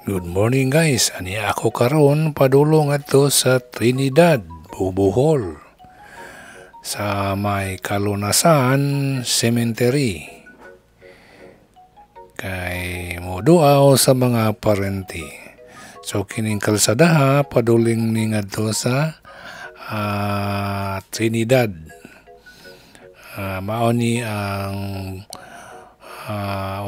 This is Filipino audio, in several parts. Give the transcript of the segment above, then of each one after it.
Good morning guys, ani ako karon padulong adto sa Trinidad, Bohol. Sa may Kalunasan Cemetery. Kay moduaw sa mga parenti. So kining kalsada paduling ning adto sa Trinidad. Mao ni ang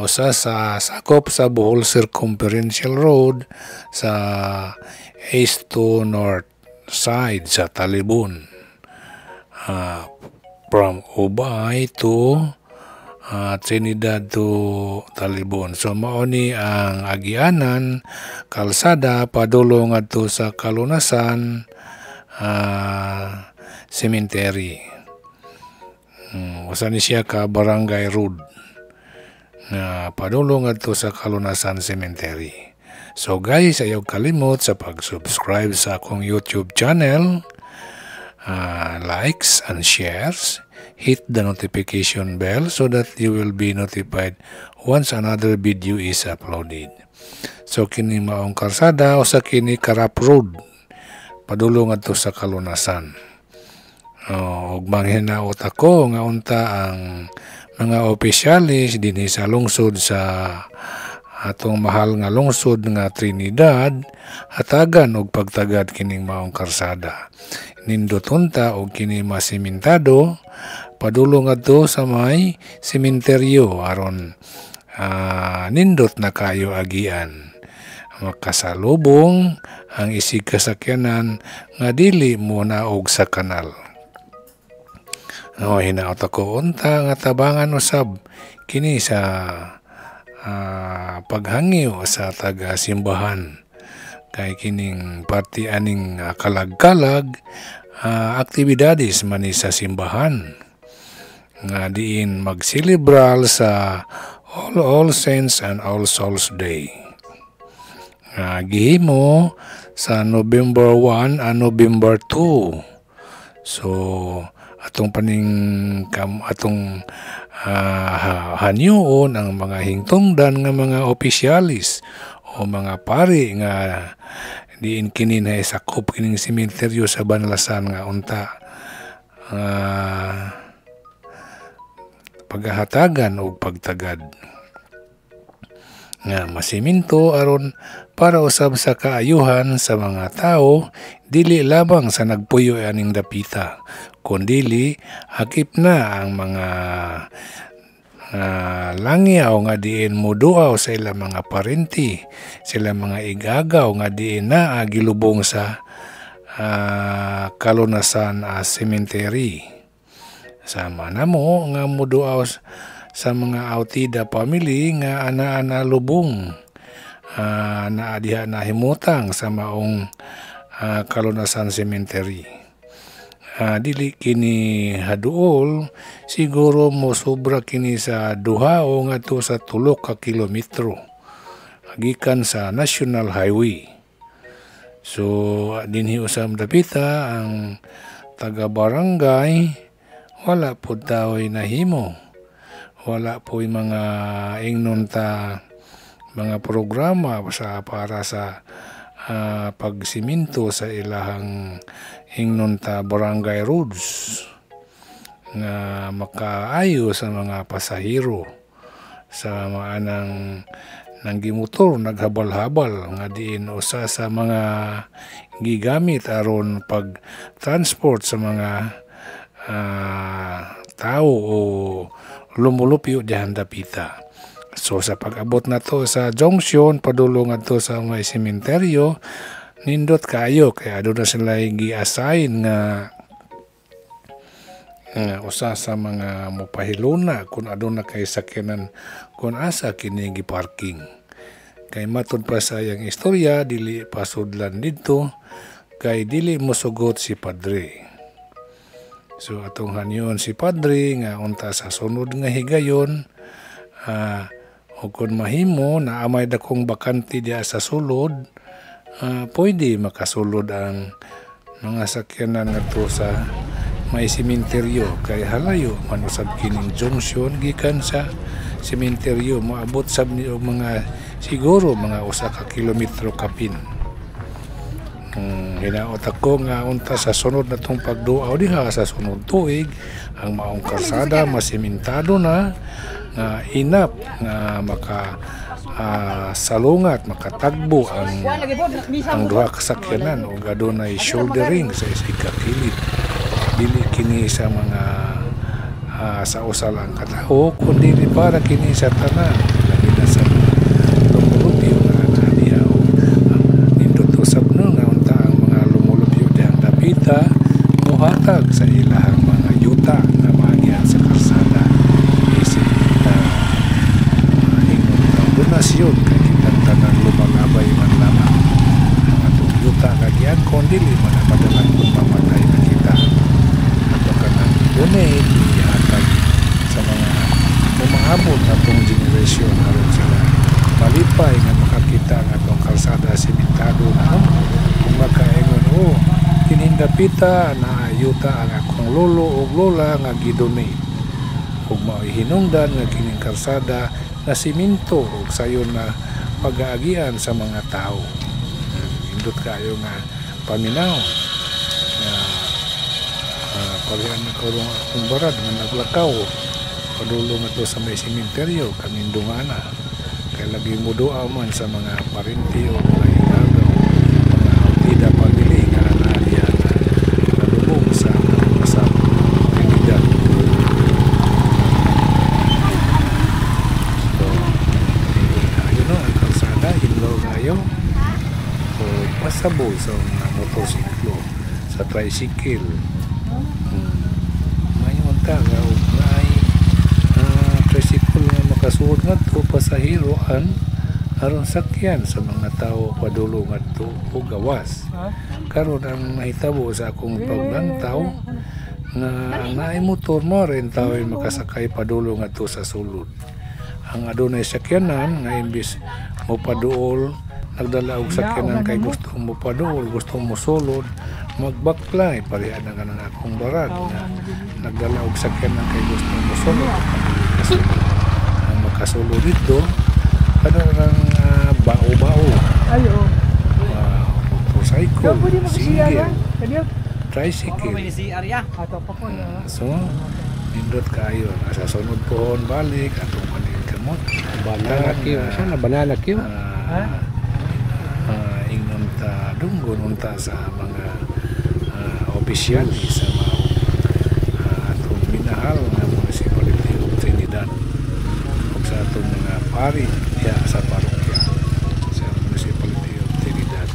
usa sa sakop sa Bohol Circumferential Road sa east to north side sa Talibon. From Ubay to Trinidad to Talibon. So mao ni ang agianan kalsada padulong adto sa Kalunasan Cemetery. Usa ni siya ka barangay road na padulong adto sa Kalunasan Cemetery. So guys, ayaw kalimot sa pag-subscribe sa akong YouTube channel, likes and shares, hit the notification bell so that you will be notified once another video is uploaded. So kini maong kalsada o sa kini Karap Road padulong adto sa Kalunasan. Og manghinaot ako nga unta ang mga opisyalis dinhi sa lungsod sa atong mahal nga lungsod nga Trinidad hatagan og pagtagad kining maong kalsada. Nindot unta og kini masimentado padulong adto sa may sementeryo aron nindot na kayo agian. Makasalubong ang isig kasakyanan nga dili mo naog sa kanal. Hinaot ako unta nga tabangan usab kini sa paghangyo sa taga-simbahan. Kay kining party aning kalag-kalag aktibidades man sa simbahan nga diin magselebral sa All Saints and All Souls Day. Gihimo sa November 1 and November 2. So atong hanyuon ang mga hingtungdan nga mga opisyalis o mga pari nga diin kini na sakop kining sementeryo sa Banlasan nga unta paghahatagan o pagtagad nga masiminto aron para usab sa kaayuhan sa mga tao dili labang sa nagpuyo aning dapita kundili hakip na ang mga langyaw nga diin moduaw sa ilang mga parenti, sila mga igagaw nga diin na gilubong sa Kalunasan Cemetery. Sama na mo nga moduaw sa mga Autida family nga ana-ana lubong na diha nahimutang sa maong Kalunasan Cemetery. Dili kini haduol, siguro mo sobra kini sa 2 o ngadto sa 3 ka kilometro gikan sa National Highway. So dinhi usab dapita ang taga-barangay wala pud tao'y nahimo. Wala po mga ingnon ta mga programa para sa pagsiminto sa ilahang ingnon ta barangay roads nga makaayo sa mga pasahero sa mga nang gimotor naghabal-habal nga diin usa sa mga gigamit aron pag-transport sa mga tao o lumulupyo dihan dapita. So sa pag-abot na to sa junction padulong adto sa may sementeryo nindot kayo kay aduna sila gi-assign nga usa sa mga mopahiluna kung aduna kay sakyanan kung asa kini gi-parking. Kay matud pa sa yang istorya dili pasudlan didto kay dili mosugot si padre. So atong hanyon si padre nga unta sa sunod nga higayon o kung mahimo na amay dakong bakante diya sa sulod, pwede makasulod ang mga sakyanan ngadto sa may sementeryo kay halayo man usab kining junction gikan sa sementeryo moabot sab ni og mga siguro mga 1 ka kilometro kapin. Hinaot ako nga unta sa sunod na tong pagduaw diha sa sunod tuig ang maong kalsada masimentado na nga inap nga maka salungat makatagbo ang duha ka sakyanan ug adunay shouldering sa isa kilid. Dili kini sa mga sa usa lang ka tawo kundi para kini sa tanan labi na sa lumulupyo nga diha nindot usab no nga unta ang mga lumulupyo dihang dapita mohatag sa ilahang mga yuta na maagian sa kalsada isip donasyon kay kitang tanan lumalabay man lamang ang atong yuta kagian kundi man madalang kung mamatay na kita ato kanang donate ihatag sa mga umaabot atong generation aron sila malipay nga makakita nga atong kalsada simentado na kung makaingon kinindapita na yuta ang akong lolo o lola nga gidonate ug mao'y hinungdan nga kining kalsada na simento ug sayon na pag-aagian sa mga tao. Indot kayo nga paminaw nga pagyan ko ron akong barad nga naglakaw padulong ato sa may sementeryo kamindungana kay lagi mo doa man sa mga parente o mga igagaw mga autida pamili nga naalian na nalubong sa Trinidad. O pasabol sa mga motorsiklo sa tricycle may unta nga o may tricycle nga makasuod nga to pasahiroan aron sakyan sa mga tao padulo nga to o gawas karon ang mahitabo sa akong paglantaw nga ang naay motor mo rin tao ay makasakay padulo nga to sa sulod ang adunay sakyanan nga imbis mo paduol nagdala og sakyanan kay gusto mo paduol, gusto mo sulod, magbaklay pareha na kanang akong barag na nagdala og sakyanan kay gusto mo sulod. Ang makasulod dito kanang bao-bao. Ayo. Motorcycle, single, tricycle. So, nindot kayo. Sa sunod pohon balik atong panig kamot. Banana Q. Sana banana Q. Ingnon ta dunggon unta sa mga opisyal sa mga atong minahal nga municipality of Trinidad ug sa atong mga pari diya sa parokya sa municipality of Trinidad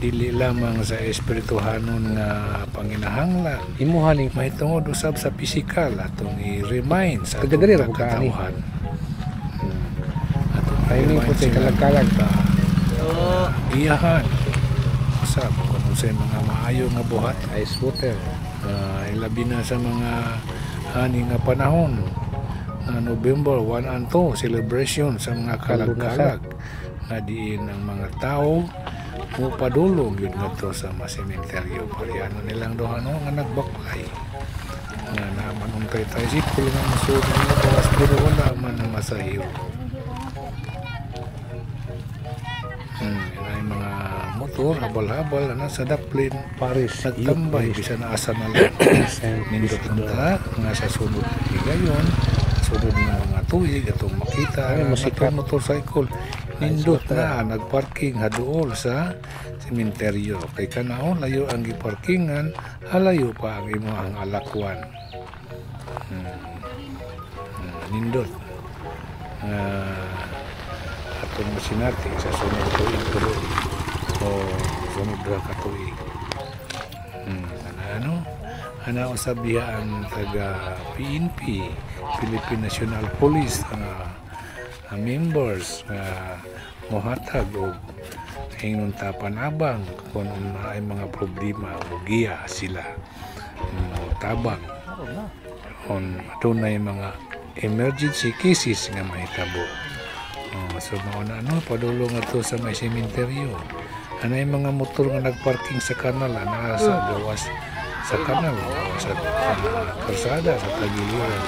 dili lamang sa espirituhanon nga panginahanglan Imuhaling mahitungod usab sa pisikal atong i-remind sa atong Tagadiri ra ko katauhan. Ay ni po sa kalag-kalag ba iyahan usab kung sa mga maayo nga buhat ice water ilabi na sa mga hani nga panahon November 1 and 2 celebration sa mga kalag-kalag nga diin ang mga tao mo padulong yun nga to sa sementeryo parehano nilang dohano nga nagbaklay nga naman untay tricycle nga masud nga bawas pero wala man masahiro. Ay mga motor habal-habal na sa daplin Paris nagtambay bisan asa na lang nindot unta nga sa sunod higayon sunod na mga tuig atong makita ang motorcycle nindot na nagparking haduol sa sementeryo kay kanaon layo ang giparkingan halayo pa ang imong alakwan nindot atong masinati sa sunod tuig tuloy o sunod ra ka tuig ana usab diha ang taga PNP Philippine National Police members mohatag og hingon tapanabang kung ay mga problema o giya sila tabang on adunay mga emergency cases nga mahitabo. So mauna padulong ato sa may sementeryo. Anay mga motor nga nagparking sa kanal ana sa gawas sa kanal o sa kalsada, sa tagiliran.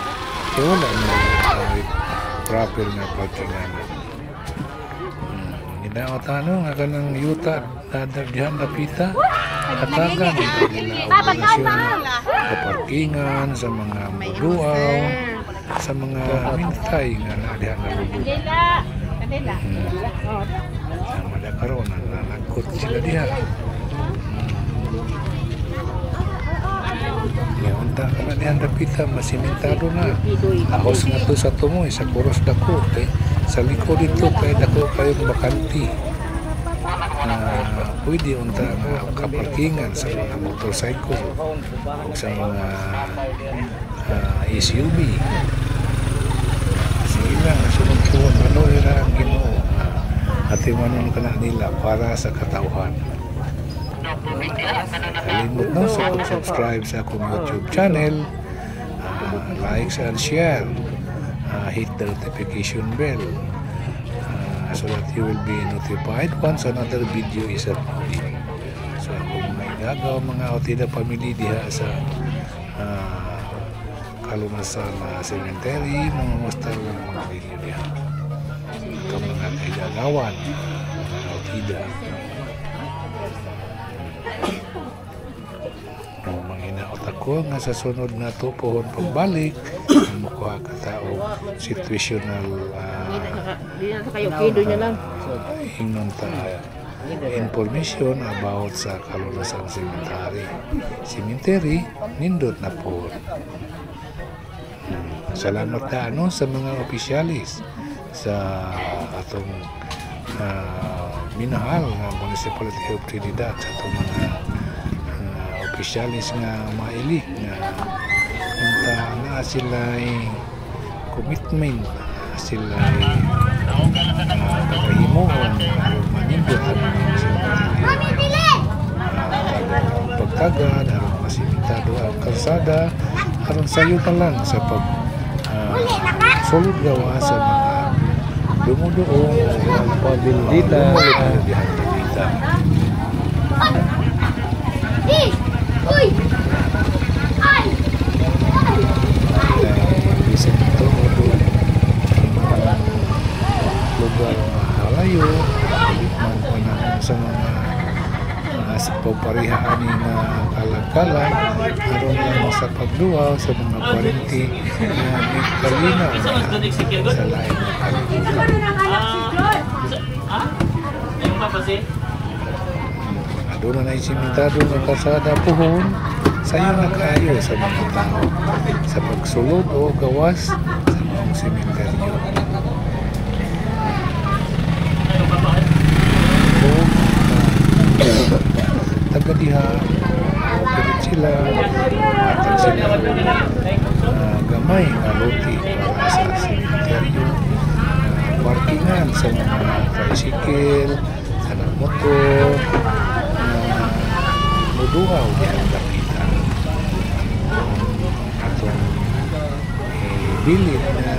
Kaya wala na proper na parkingan. Ginaot nga kanang yuta dihan napita katagan nila sa parkingan, sa mga buduaw, sa mga mintay nga na dihan nalubog. Mada karon nagkot sila diha. Ya unta kana dihan napita masimentado na. Ahos nga to sa tumoy sa kuros dako kay sa likod dito kay dako kayong bakanti. Pwede unta nga kaparkingan sa mga motorcycle o sa mga SUV. Sige lang, sunod po ano ira ang Ginoo at iwanon ka na nila para sa katauhan. Kalimut na sa subscribe sa akong YouTube channel, like and share, hit the notification bell so that you will be notified once another video is uploaded. So kung may gagawa mga Otida family diha sa Kalunasan Cemetery, mga musta lang mga video diha ito mga kagagawan mga Otida. Manginaot ako nga sa sunod na to pohon pagbalik makuha ka tao situational ingnon ta information about sa Kalunasan Cemetery nindot na po. Salamat na sa mga opisyalis sa atong minahal nga Municipality of Trinidad, sa atong mga opisyalis nga mailik nga unta na sila commitment, sila pagkahimuon manindot ang mga pagtagad aron masimentado ang kalsada aron sayo pa lang sa pag solid gawa sa mga dumudoong pabildita dita. Bisa ito lugar mahalayo sa mga sa pagparihaan na kalag-kalag aron lang sa pagduwa sa mga parinti na may kalinaw sa lain na kalibutan. Doon na isimentado ng kalsada puhon sayo na kayo sa mga tao sa pagsulod o gawas sa mga sementeryo. Taga diha operate sila matag sila gamay nga loti para sa sementeryo, parkingan sa mga tricycle, sa mga motor, muduaw diyan nakita atong bilit na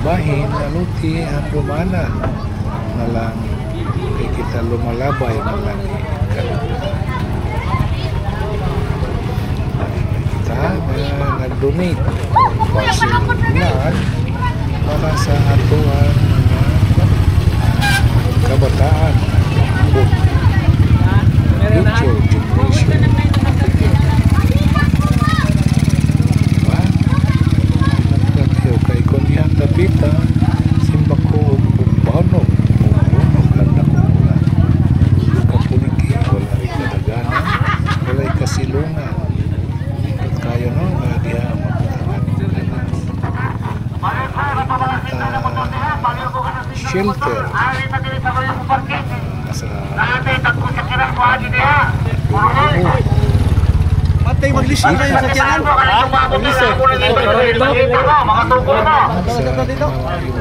bahin na loti ang lumanan na lang kay kita lumalabay na lang kita na nag-donate blood para sa atuan kabataan future generation. Diba? Nagkakayo kay Kondihan Tapita simba ko bano lang na kumula kapuliki wala rin kadagana wala rin kasilungan kayo no nga diha shelter sa Matay maglisi kayo sa tiyan. Maglisi. Mga tukol mo.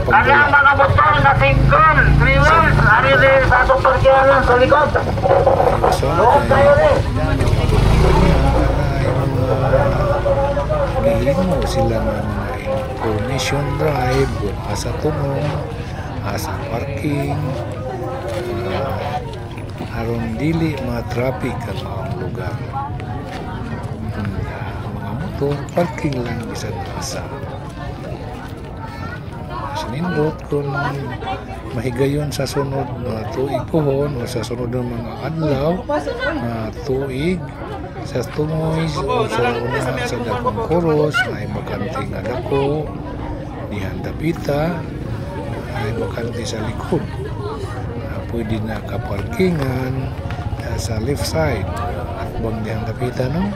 Kanyang mga motor na single, 3 wheels, ari rin sa atong parkyanan sa likod. Loob tayo rin. Gihiling mo sila ng mga information drive, asa tunong, asa parking, aron dili mga traffic ang mga lugar. motor, parking lang bisan asa. Sinindot kung mahigayon sa sunod na tuig pohon o sa sunod ng mga adlaw na tuig sa tungoy o sa una sa dakong koros ay bakante nga dako dihan dapita ay bakante sa likod. Pwede na kaparkingan sa left side at bang dihan dapita no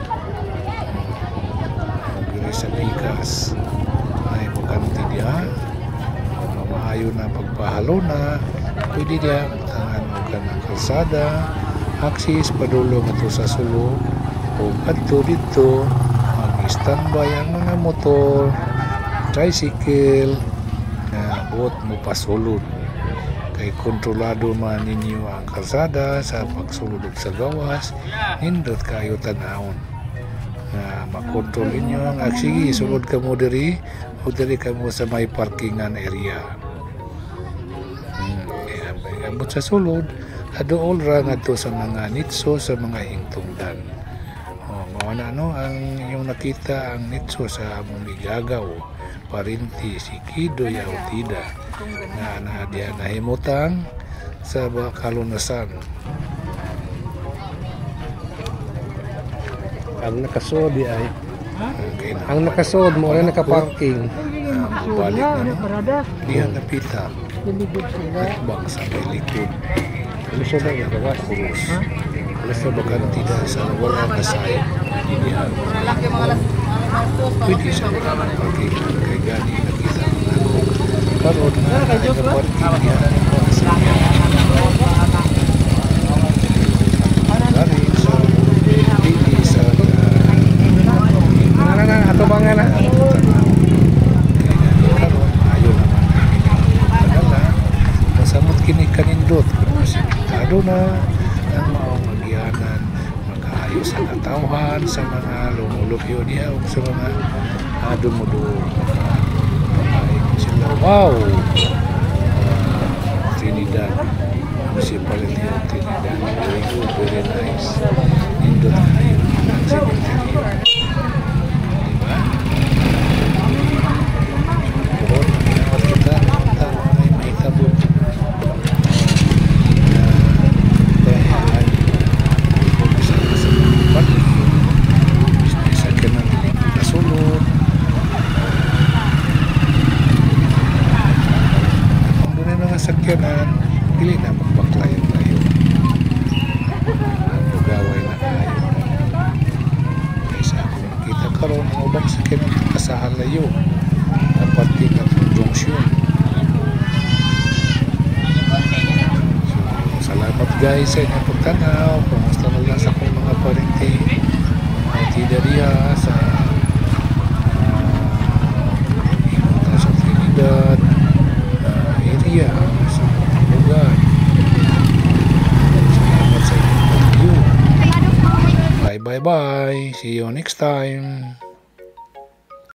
magdiri sa pikas ay bakante diha maayo na pagpahalo na pwede diha tangan mo ka ng kalsada aksis padulong ato sa sulod o adto dito mag-standby ang mga motor tricycle na buot mo pasulod kay kontrolado man ninyo ang kalsada sa pagsulod sa gawas nindot kayo tanawon na makontrol ninyo ang sige sulod ka mo diri o diri ka mo sa may parkingan area. Abot sa sulod adool ra ngadto sa mga nitso sa mga hingtungdan. Mao na no ang yung nakita ang nitso sa among Ligagaw Parinti si Kidoy Autida na diha nahimutang sa kalunasan. Ang nakasod di ay. Ang nakasod mo rin nakaparking. Balik na no. Diha napita. Bang sa may likod. Ano siya ba yung gawas? Kurus. Sa baganti na sa wala na side. Diha. Pwede siya parking kay gani nakita na ako. Karoon na nakaparking niya. Dari sa dili sa Ato ba nga na? karon ayo naman kadala masamot kini kanindot masigitado na ang maong magyanan magkaayos sa katawhan sa mga lumulupyo niya o sa mga dumuduo sila wow Trinidad Municipality of Trinidad very good, very nice nindot kayo ang cemetery diba? Pero pinawat kita ay may tabot na bayan bisa sa parking bisa ka na nasulod kung doon ay mga sakyanan pili na magbaklayan tayo ang bugaway na tayo kaysa kung makita karon ang ubang sakyanan kasahan layo dapat tingnan ang junction. So, salamat guys sa inyong pagtanaw. Kumusta na lang sa akong mga parinti tida diha sa sa Trinidad area sa lugar. Salamat sa inyong pag-view. Bye bye bye. See you next time.